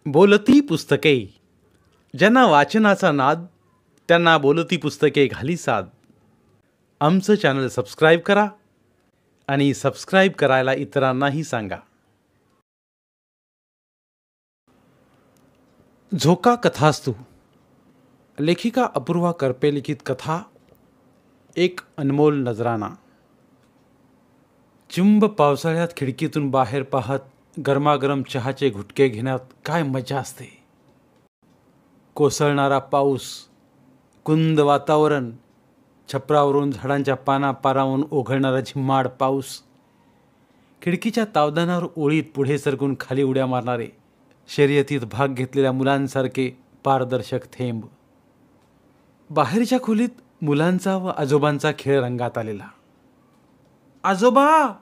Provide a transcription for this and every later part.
बोलती पुस्तके. ज्यांना वाचनाचा नाद त्यांना बोलती पुस्तके घाली साद. आमचं चॅनल सबस्क्राईब करा आणि सबस्क्राईब करायला इतरांनाही सांगा. झोका कथास्तू. लेखिका अपूर्वा करपे लिखित कथा एक अनमोल नजराना. चिंब पावसाळ्यात खिडकीतून बाहेर पाहत गरमागरम चहाचे घुटके घेण्यात काय मजा असते. कोसळणारा पाऊस, कुंद वातावरण, छपरावरून झाडांच्या पारावरून ओघळणारा झिम्माड पाऊस, खिडकीच्या तावदानावर ओळीत पुढे सरकून खाली उड्या मारणारे शर्यतीत भाग घेतलेल्या मुलांसारखे पारदर्शक थेंब. बाहेरच्या खोलीत मुलांचा व आजोबांचा खेळ रंगात आलेला. आजोबा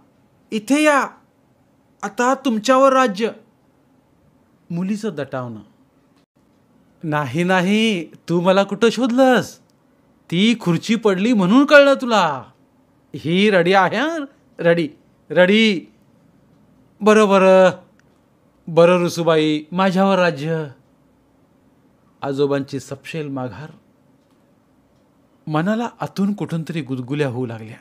इथे या, आता तुमच्यावर राज्य. मुलीचं दटावणं. नाही नाही, तू मला कुठं शोधलंस? ती खुर्ची पडली म्हणून कळलं तुला. ही रडी आहे हं? रडी रडी. बरं बरं रुसूबाई, माझ्यावर राज्य. आजोबांची सपशेल माघार. मनाला आतून कुठून तरी गुदगुल्या होऊ लागल्या.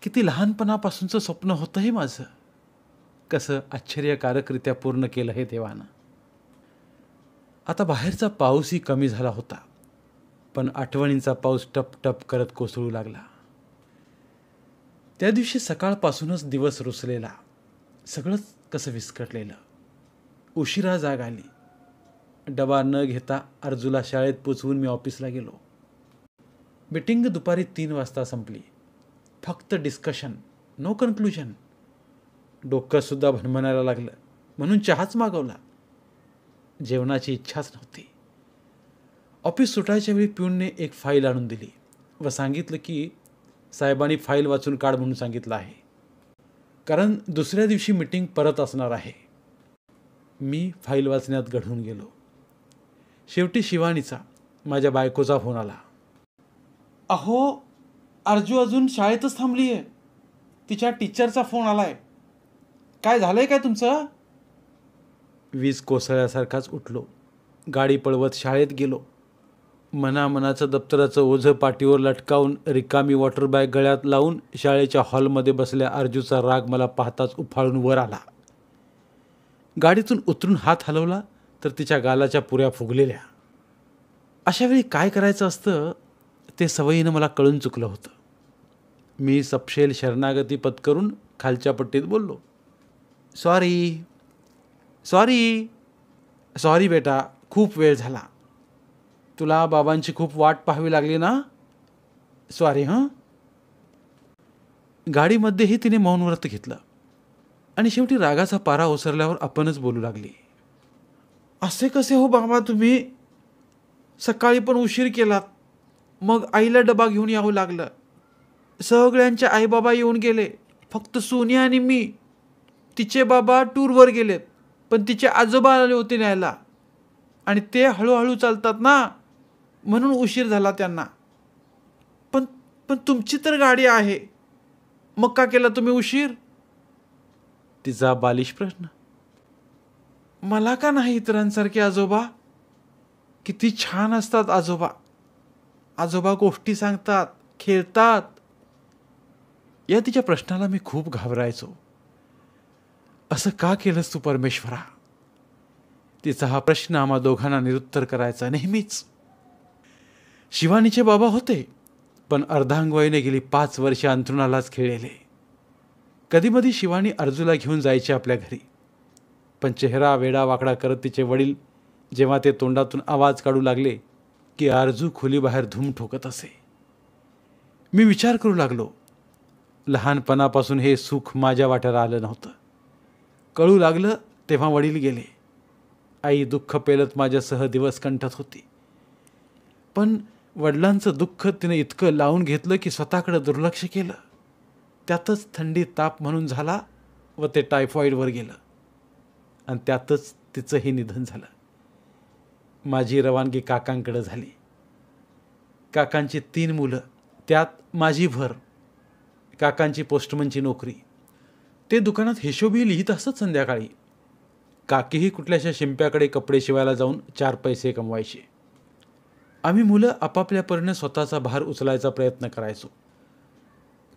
किती लहानपणापासूनचं स्वप्न होतं हे माझं. कसं आश्चर्यकारकरित्या पूर्ण केलं हे देवानं. आता बाहेरचा पाऊसही कमी झाला होता, पण आठवणींचा पाऊस टप टप करत कोसळू लागला. त्या दिवशी सकाळपासूनच दिवस रुसलेला, सगळंच कसं विस्कटलेलं. उशिरा जाग आली. डबा न घेता अर्जूला शाळेत पोचवून मी ऑफिसला गेलो. मीटिंग दुपारी 3 वाजता संपली. फक्त डिस्कशन, नो कन्क्लुजन. डोकंसुद्धा भणभणायला लागलं म्हणून चहाच मागवला. जेवणाची इच्छाच नव्हती. ऑफिस सुटायच्या वेळी पिऊनने एक फाईल आणून दिली व सांगितलं की साहेबांनी फाईल वाचून काढ म्हणून सांगितलं आहे, कारण दुसऱ्या दिवशी मीटिंग परत असणार आहे. मी फाईल वाचण्यात गढून गेलो. शेवटी शिवानीचा, माझ्या बायकोचा फोन आला. अहो, अर्जू अजून शाळेतच थांबली आहे. तिच्या टीचरचा फोन आलाय. काय झालंय काय तुमचं? वीज कोसळल्यासारखाच उठलो. गाडी पळवत शाळेत गेलो. मनाचं दप्तराचं ओझं पाठीवर लटकावून रिकामी वॉटर बॅग गळ्यात लावून शाळेच्या हॉलमध्ये बसल्या अर्जूचा राग मला पाहताच उफाळून वर आला. गाडीतून उतरून हात हलवला तर तिच्या गालाच्या पुऱ्या फुगलेल्या. अशा वेळी काय करायचं असतं ते सवयीनं मला कळून चुकलं होतं. मी सपशेल शरणागती पत्करून खालच्या पट्टीत बोललो, सॉरी बेटा, खूप वेळ झाला. तुला बाबांची खूप वाट पाहावी लागली ना? सॉरी हं. गाडीमध्येही तिने मौन व्रत घेतलं आणि शेवटी रागाचा पारा ओसरल्यावर आपणच बोलू लागली. असे कसे हो बाबा तुम्ही? सकाळी पण उशीर केलात, मग आईला डबा घेऊन यावं लागलं. सगळ्यांचे आईबाबा येऊन गेले, फक्त सोनिया आणि मी. तिचे बाबा टूरवर गेलेत, पण तिचे आजोबा आले होते न्यायला, आणि ते हळूहळू चालतात ना, म्हणून उशीर झाला त्यांना. पण पण तुमची तर गाडी आहे, मग का केला तुम्ही उशीर? तिचा बालिश प्रश्न. मला का नाही इतरांसारखे आजोबा? किती छान असतात आजोबा. आजोबा गोष्टी सांगतात, खेळतात. या तिच्या प्रश्नाला मी खूप घाबरायचो. असं का केलंस तू परमेश्वरा? तिचा हा प्रश्न आम्हा दोघांना निरुत्तर करायचा नेहमीच. शिवानीचे बाबा होते, पण अर्धांगवयीने गेली 5 वर्षे अंथरुणालाच खेळलेले. कधीमधी शिवानी अर्जूला घेऊन जायची आपल्या घरी, पण चेहरा वेडा वाकडा करत तिचे वडील जेव्हा ते तोंडातून आवाज काढू लागले की अर्जू खोलीबाहेर धूम ठोकत असे. मी विचार करू लागलो, लहानपणापासून हे सुख माझ्या वाट्याला आलं नव्हतं. कळू लागलं तेव्हा वडील गेले. आई दुःख पेलत माझ्यासह दिवस कंठत होती. पण वडिलांचं दुःख तिने इतकं लावून घेतलं की स्वतःकडे दुर्लक्ष केलं. त्यातच थंडी ताप म्हणून झाला व ते टायफॉईडवर गेलं, आणि त्यातच तिचंही निधन झालं. माझी रवानगी काकांकडे झाली. काकांची 3 मुलं, त्यात माझी भर. काकांची पोस्टमनची नोकरी. ते दुकानात हिशोबी लिहित असत संध्याकाळी. काकीही कुठल्याशा शिंप्याकडे कपडे शिवायला जाऊन 4 पैसे कमवायचे. आम्ही मुलं आपापल्या परीने स्वतःचा भार उचलायचा प्रयत्न करायचो.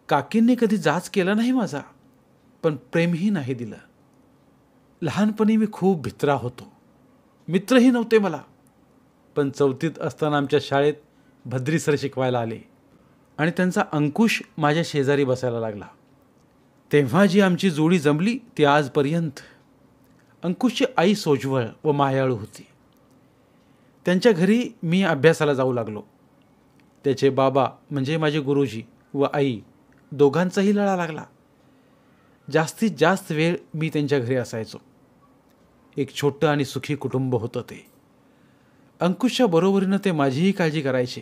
काकींनी कधी जाच केला नाही माझा, पण प्रेमही नाही दिलं. लहानपणी मी खूप भित्रा होतो. मित्रही नव्हते मला. पण 4थीत असताना आमच्या शाळेत भद्री सर शिकवायला आले आणि त्यांचा अंकुश माझ्या शेजारी बसायला लागला. तेव्हा जी आमची जोडी जमली ती आजपर्यंत. अंकुशची आई सोज्वळ व मायाळू होती. त्यांच्या घरी मी अभ्यासाला जाऊ लागलो. त्याचे बाबा म्हणजे माझे गुरुजी व आई दोघांचाही लळा लागला. जास्तीत जास्त वेळ मी त्यांच्या घरी असायचो. एक छोटं आणि सुखी कुटुंब होतं ते. अंकुशच्या बरोबरीनं ते माझीही काळजी करायचे.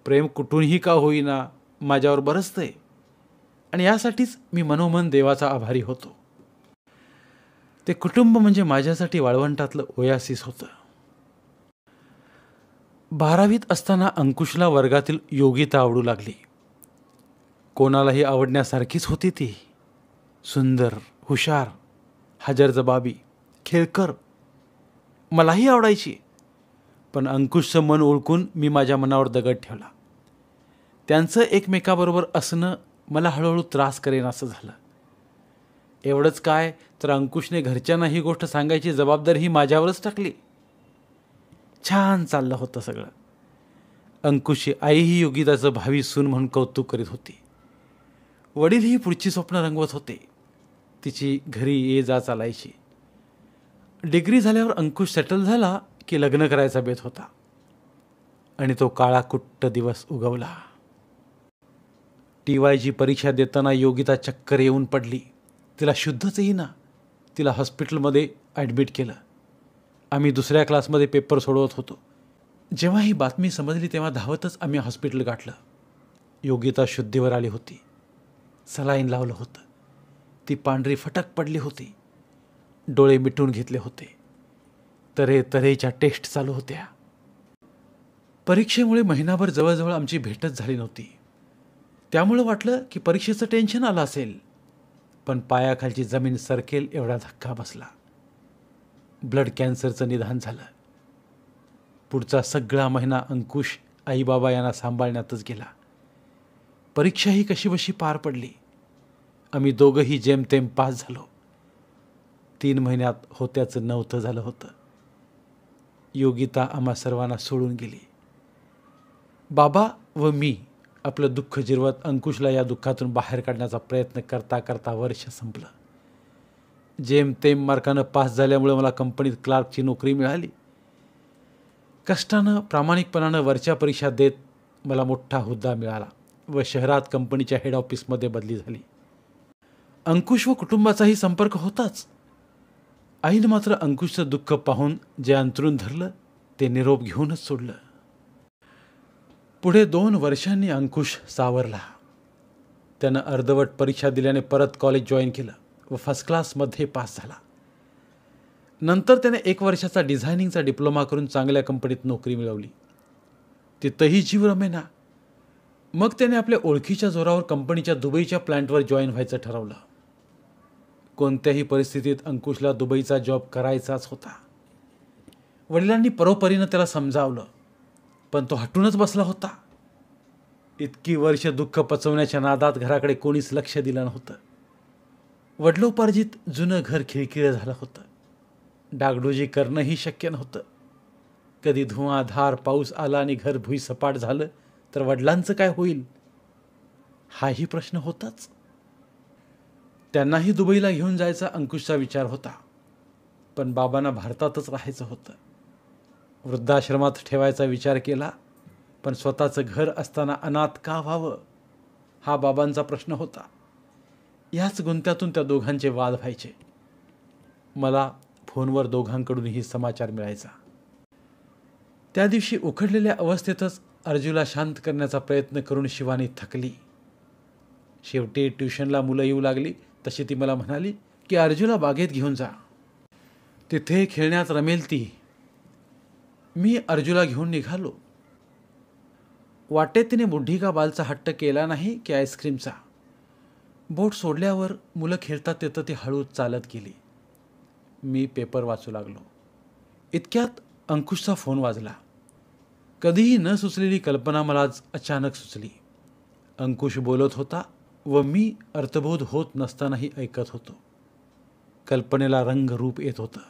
प्रेम कुठूनही का होईना माझ्यावर बरसतंय आणि यासाठीच मी मनोमन देवाचा आभारी होतो. ते कुटुंब म्हणजे माझ्यासाठी वाळवंटातलं ओयासिस होतं. 12वीत असताना अंकुशला वर्गातील योगिता आवडू लागली. कोणालाही आवडण्यासारखीच होती ती. सुंदर, हुशार, हजरजबाबी, खेळकर. मलाही आवडायची. पण अंकुशचं मन ओळखून मी माझ्या मनावर दगड ठेवला. त्यांचं एकमेकाबरोबर असणं मला हळूहळू त्रास करेन असं झालं. एवढंच काय तर अंकुशने घरच्यांना ही गोष्ट सांगायची जबाबदारी ही माझ्यावरच टाकली. छान चाललं होतं सगळं. अंकुशची आईही योगिताचं भावी सून म्हणून कौतुक करीत होती. वडीलही पुढची स्वप्न रंगवत होते. तिची घरी ये जा चालायची. डिग्री झाल्यावर अंकुश सेटल झाला की लग्न करायचा बेत होता आणि तो काळाकुट्ट दिवस उगवला. TYG परीक्षा देताना योगिता चक्कर येऊन पडली. तिला शुद्धच येईना. तिला हॉस्पिटलमध्ये ॲडमिट केलं. आम्ही दुसऱ्या क्लासमध्ये पेपर सोडवत होतो. जेव्हा ही बातमी समजली तेव्हा धावतच आम्ही हॉस्पिटल गाठलं. योगिता शुद्धीवर आली होती. सलाईन लावलं होतं. ती पांढरी फटक पडली होती. डोळे मिटून घेतले होते. तऱ्हेच्या टेस्ट चालू होत्या. परीक्षेमुळे महिनाभर जवळजवळ आमची भेटच झाली नव्हती. त्यामुळे वाटलं की परीक्षेचं टेन्शन आलं असेल. पण पायाखालची जमीन सरकेल एवढा धक्का बसला. ब्लड कॅन्सरचं निदान झालं. पुढचा सगळा महिना अंकुश आईबाबा यांना सांभाळण्यातच गेला. परीक्षाही कशीबशी पार पडली. आम्ही दोघंही जेमतेम पास झालो. 3 महिन्यात होत्याचं नव्हतं झालं होतं. योगिता आम्हा सर्वांना सोडून गेली. बाबा व मी आपलं दुःख जिरवत अंकुशला या दुःखातून बाहेर काढण्याचा प्रयत्न करता करता वर्ष संपलं. जेमतेम मार्कानं पास झाल्यामुळे मला कंपनीत क्लार्कची नोकरी मिळाली. कष्टानं प्रामाणिकपणानं वरच्या परीक्षा देत मला मोठा हुद्दा मिळाला व शहरात कंपनीच्या हेड ऑफिसमध्ये बदली झाली. अंकुश व कुटुंबाचाही संपर्क होताच. आईनं मात्र अंकुशचं दुःख पाहून जे अंतरून धरलं ते निरोप घेऊनच सोडलं. पुढे 2 वर्षांनी अंकुश सावरला. त्यानं अर्धवट परीक्षा दिल्याने परत कॉलेज जॉईन केलं व फर्स्ट क्लासमध्ये पास झाला. नंतर त्याने 1 वर्षाचा डिझायनिंगचा डिप्लोमा करून चांगल्या कंपनीत नोकरी मिळवली. तिथंही जीव रमेना. मग त्याने आपल्या ओळखीच्या जोरावर कंपनीच्या दुबईच्या प्लांटवर जॉईन व्हायचं ठरवलं. कोणत्याही परिस्थितीत अंकुशला दुबईचा जॉब करायचाच होता. वडिलांनी परोपरीनं त्याला समजावलं, पण तो हटूनच बसला होता. इतकी वर्ष दुःख पचवण्याच्या नादात घराकडे कोणीच लक्ष दिलं नव्हतं. वडिलोपार्जित जुनं घर खिळखिळं झालं होतं. डागडुजी करणंही शक्य नव्हतं. कधी धुवांधार पाऊस आला आणि घर भुईसपाट झालं तर वडिलांचं काय होईल, हाही प्रश्न होताच. त्यांनाही दुबईला घेऊन जायचा अंकुशचा विचार होता. पण बाबांना भारतातच राहायचं होतं. वृद्धाश्रमात ठेवायचा विचार केला, पण स्वतःचं घर असताना अनाथ का व्हावं हा बाबांचा प्रश्न होता. याच गुंत्यातून त्या दोघांचे वाद व्हायचे. मला फोनवर दोघांकडूनही समाचार मिळायचा. त्या दिवशी उखडलेल्या अवस्थेतच अर्जुला शांत करण्याचा प्रयत्न करून शिवानी थकली. शेवटी ट्युशनला मुलं येऊ लागली तशी ती मला म्हणाली की अर्जुला बागेत घेऊन जा, तिथे खेळण्यात रमेल ती. मी अर्जुला घेऊन निघालो. वाटेत तिने बुढ्ढी का बालचा हट्ट केला नाही की आईस्क्रीमचा. बोट सोडल्यावर मुलं खेळतात तिथं ती हळूच चालत गेली. मी पेपर वाचू लागलो. इतक्यात अंकुशचा फोन वाजला. कधीही न सुचलेली कल्पना मला आज अचानक सुचली. अंकुश बोलत होता व मी अर्थबोध होत नसतानाही ऐकत होतो. कल्पनेला रंग रूप येत होतं.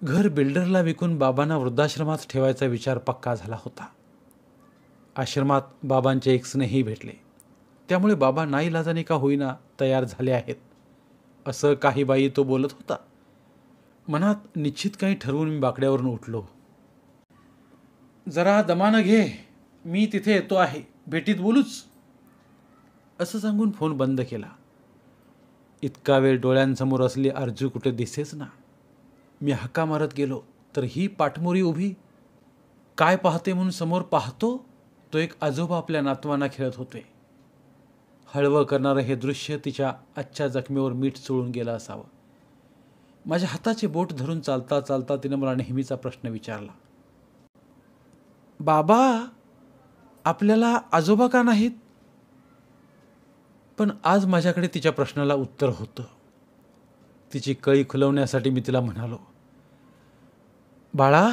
घर बिल्डरला विकून बाबांना वृद्धाश्रमात ठेवायचा विचार पक्का झाला होता. आश्रमात बाबांचे एक स्नेही भेटले. त्यामुळे बाबा नाईलाजाने का होईना तयार झाले आहेत, असं काही बाई तो बोलत होता. मनात निश्चित काही ठरवून मी बाकड्यावरून उठलो. जरा दमानं घे, मी तिथे येतो आहे, भेटीत बोलूच, असं सांगून फोन बंद केला. इतका वेळ डोळ्यांसमोर असली अर्जू कुठे दिसेच ना. मी हाका मारत गेलो तर ही पाठमोरी उभी. काय पाहते म्हणून समोर पाहतो तो एक आजोबा आपल्या नातवांना खेळत होते. हळवं करणारं हे दृश्य तिच्या आजच्या जखमेवर मीठ चोळून गेलं असावं. माझ्या हाताचे बोट धरून चालता चालता तिनं मला नेहमीचा प्रश्न विचारला, बाबा आपल्याला आजोबा का नाहीत? पण आज माझ्याकडे तिच्या प्रश्नाला उत्तर होतं. तिची कळी खुलवण्यासाठी मी तिला म्हणालो, बाळा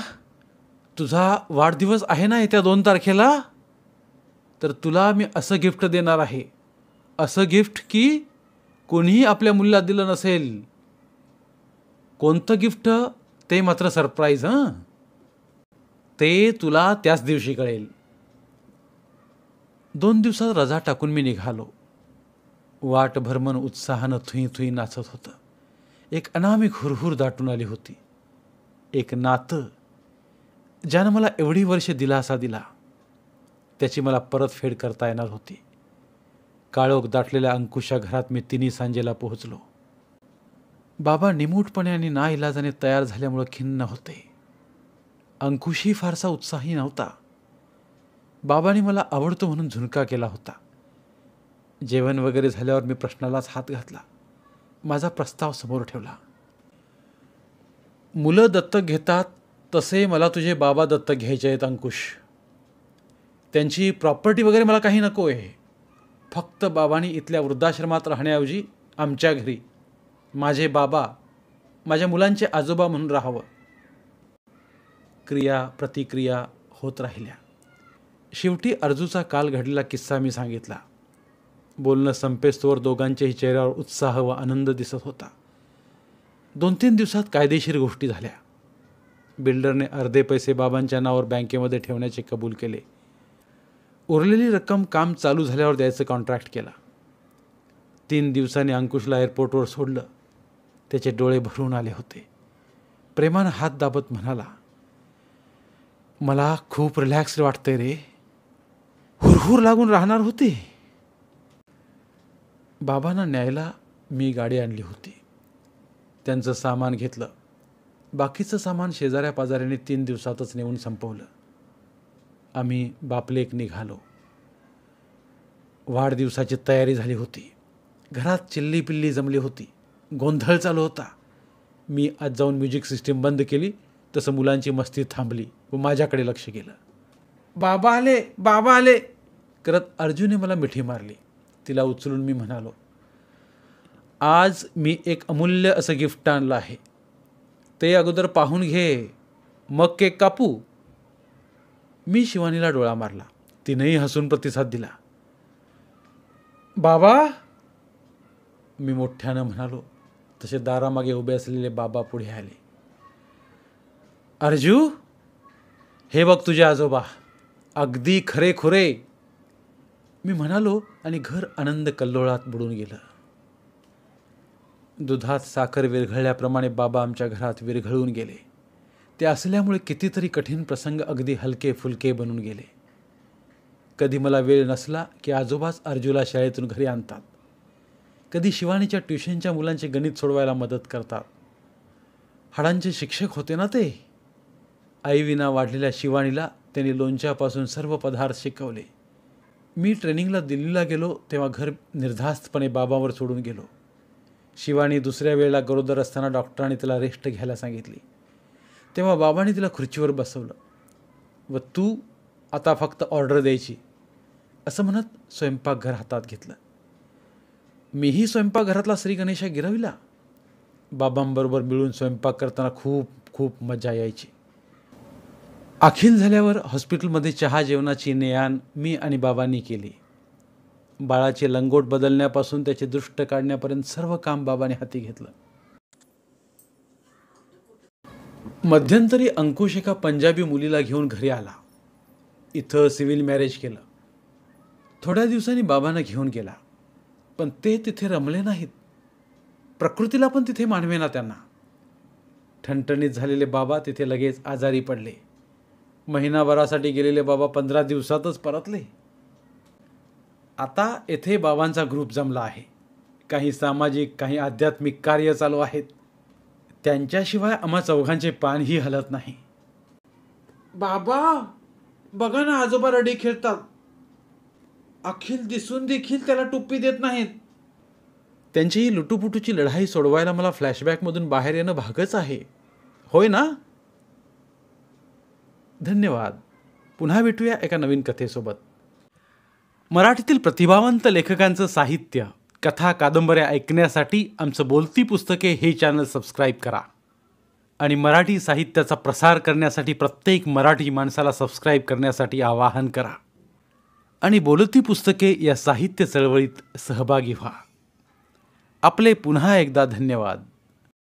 तुझा वाढदिवस आहे ना येत्या 2 तारखेला, तर तुला मी असं गिफ्ट देणार आहे. असं गिफ्ट की कोणीही आपल्या मुलीला दिलं नसेल. कोणतं गिफ्ट ते मात्र सरप्राईज. ते तुला त्याच दिवशी कळेल. 2 दिवसात रजा टाकून मी निघालो. वाटभर मन उत्साहानं थुई थुई नाचत होतं. एक अनामिक हुरहुर दाटून आली होती. एक नातं ज्यानं मला एवढी वर्षे दिलासा दिला, त्याची मला परतफेड करता येणार होती. काळोख दाटलेल्या अंकुशा घरात मी 3 सांजेला पोहोचलो. बाबा निमूटपणे आणि नाइलाजाने तयार झाल्यामुळे खिन्न होते. अंकुशही फारसा उत्साही नव्हता. बाबांनी मला आवडतो म्हणून झुणका केला होता. जेवण वगैरे झाल्यावर मी प्रश्नालाच हात घातला. माझा प्रस्ताव समोर ठेवला. मुलं दत्तक घेतात तसे मला तुझे बाबा दत्तक घ्यायचे आहेत अंकुश. त्यांची प्रॉपर्टी वगैरे मला काही नको आहे. फक्त बाबांनी इथल्या वृद्धाश्रमात राहण्याऐवजी आमच्या घरी माझे बाबा, माझ्या मुलांचे आजोबा म्हणून राहावं. क्रिया प्रतिक्रिया होत राहिल्या. शेवटी अर्जूचा काल घडलेला किस्सा मी सांगितला. बोलणं संपेस्तोवर दोघांच्याही चेहऱ्यावर उत्साह व आनंद दिसत होता. 2-3 दिवसात कायदेशीर गोष्टी झाल्या. बिल्डरने अर्धे पैसे बाबांच्या नावावर बँकेमध्ये ठेवण्याचे कबूल केले. उरलेली रक्कम काम चालू झाल्यावर द्यायचं कॉन्ट्रॅक्ट केला. 3 दिवसांनी अंकुशला एअरपोर्टवर सोडलं. त्याचे डोळे भरून आले होते. प्रेमानं हात दाबत म्हणाला, मला खूप रिलॅक्स्ड वाटतंय रे. हुरहुर लागून राहणार होती. बाबांना न्यायला मी गाडी आणली होती. त्यांचं सामान घेतलं. बाकीचं सामान शेजाऱ्या पाजाऱ्याने 3 दिवसातच नेऊन संपवलं. आम्ही बापलेक निघालो. वाढदिवसाची तयारी झाली होती. घरात चिल्ली पिल्ली जमली होती. गोंधळ चालू होता. मी आज जाऊन म्युझिक सिस्टीम बंद केली तसं मुलांची मस्ती थांबली व माझ्याकडे लक्ष गेलं. बाबा आले, बाबा आले करत अर्जुने मला मिठी मारली. तिला उचलून मी म्हणालो, आज मी एक अमूल्य असं गिफ्ट आणलं आहे. ते अगोदर पाहून घे, मग केक कापू. मी शिवानीला डोळा मारला. तिनेही हसून प्रतिसाद दिला. बाबा मी मोठ्यानं म्हणालो तसे दारामागे उभे असलेले बाबा पुढे आले. अर्जू हे बघ तुझे आजोबा, अगदी खरे खुरे, मी म्हणालो आणि घर आनंद कल्लोळात बुडून गेलं. दुधात साखर विरघळल्याप्रमाणे बाबा आमच्या घरात विरघळून गेले. ते असल्यामुळे कितीतरी कठीण प्रसंग अगदी हलके फुलके बनून गेले. कधी मला वेळ नसला की आजोबाच अर्जूला शाळेतून घरी आणतात. कधी शिवानीच्या ट्युशनच्या मुलांचे गणित सोडवायला मदत करतात. हाडांचे शिक्षक होते ना ते. आईविना वाढलेल्या शिवानीला त्यांनी लोणच्यापासून सर्व पदार्थ शिकवले. मी ट्रेनिंगला दिल्लीला गेलो तेव्हा घर निर्धास्तपणे बाबांवर सोडून गेलो. शिवानी दुसऱ्या वेळेला गरोदर असताना डॉक्टरांनी तिला रेस्ट घ्यायला सांगितली. तेव्हा बाबांनी तिला खुर्चीवर बसवलं व तू आता फक्त ऑर्डर द्यायची असं म्हणत स्वयंपाकघर हातात घेतलं. मीही स्वयंपाकघरातला श्री गणेशा गिरविला. बाबांबरोबर मिळून स्वयंपाक करताना खूप खूप मजा यायची. अखिल झाल्यावर हॉस्पिटलमध्ये चहा जेवणाची ने-आण मी आणि बाबांनी केली. बाळाचे लंगोट बदलण्यापासून त्याचे दृष्ट काढण्यापर्यंत सर्व काम बाबाने हाती घेतलं. मध्यंतरी अंकुश एका पंजाबी मुलीला घेऊन घरी आला. इथं सिव्हिल मॅरेज केलं. थोड्या दिवसांनी बाबांना घेऊन गेला, पण ते तिथे रमले नाहीत. प्रकृतीला पण तिथे मानवेना त्यांना. ठणठणीत झालेले बाबा तिथे लगेच आजारी पडले. महिनाभरासाठी गेलेले बाबा 15 दिवसातच परतले. आता येथे बाबांचा ग्रुप जमला आहे. काही सामाजिक, काही आध्यात्मिक कार्य चालू आहेत. त्यांच्याशिवाय आम्हा चौघांचे पानही हलत नाही. बाबा, बघा ना, आजोबा रडी खेळतात. अखिल दिसून देखील त्याला टुप्पी देत नाहीत. त्यांची ही लुटूपुटूची लढाई सोडवायला मला फ्लॅशबॅकमधून बाहेर येणं भागच आहे, होय ना? धन्यवाद. पुन्हा भेटूया एका नवीन कथेसोबत. मराठीतील प्रतिभावंत लेखकांचं साहित्य, कथा, कादंबऱ्या ऐकण्यासाठी आमचं बोलती पुस्तके हे चॅनल सबस्क्राईब करा. आणि मराठी साहित्याचा प्रसार करण्यासाठी प्रत्येक मराठी माणसाला सबस्क्राईब करण्यासाठी आवाहन करा. आणि बोलती पुस्तके या साहित्य चळवळीत सहभागी व्हा. आपले पुन्हा एकदा धन्यवाद.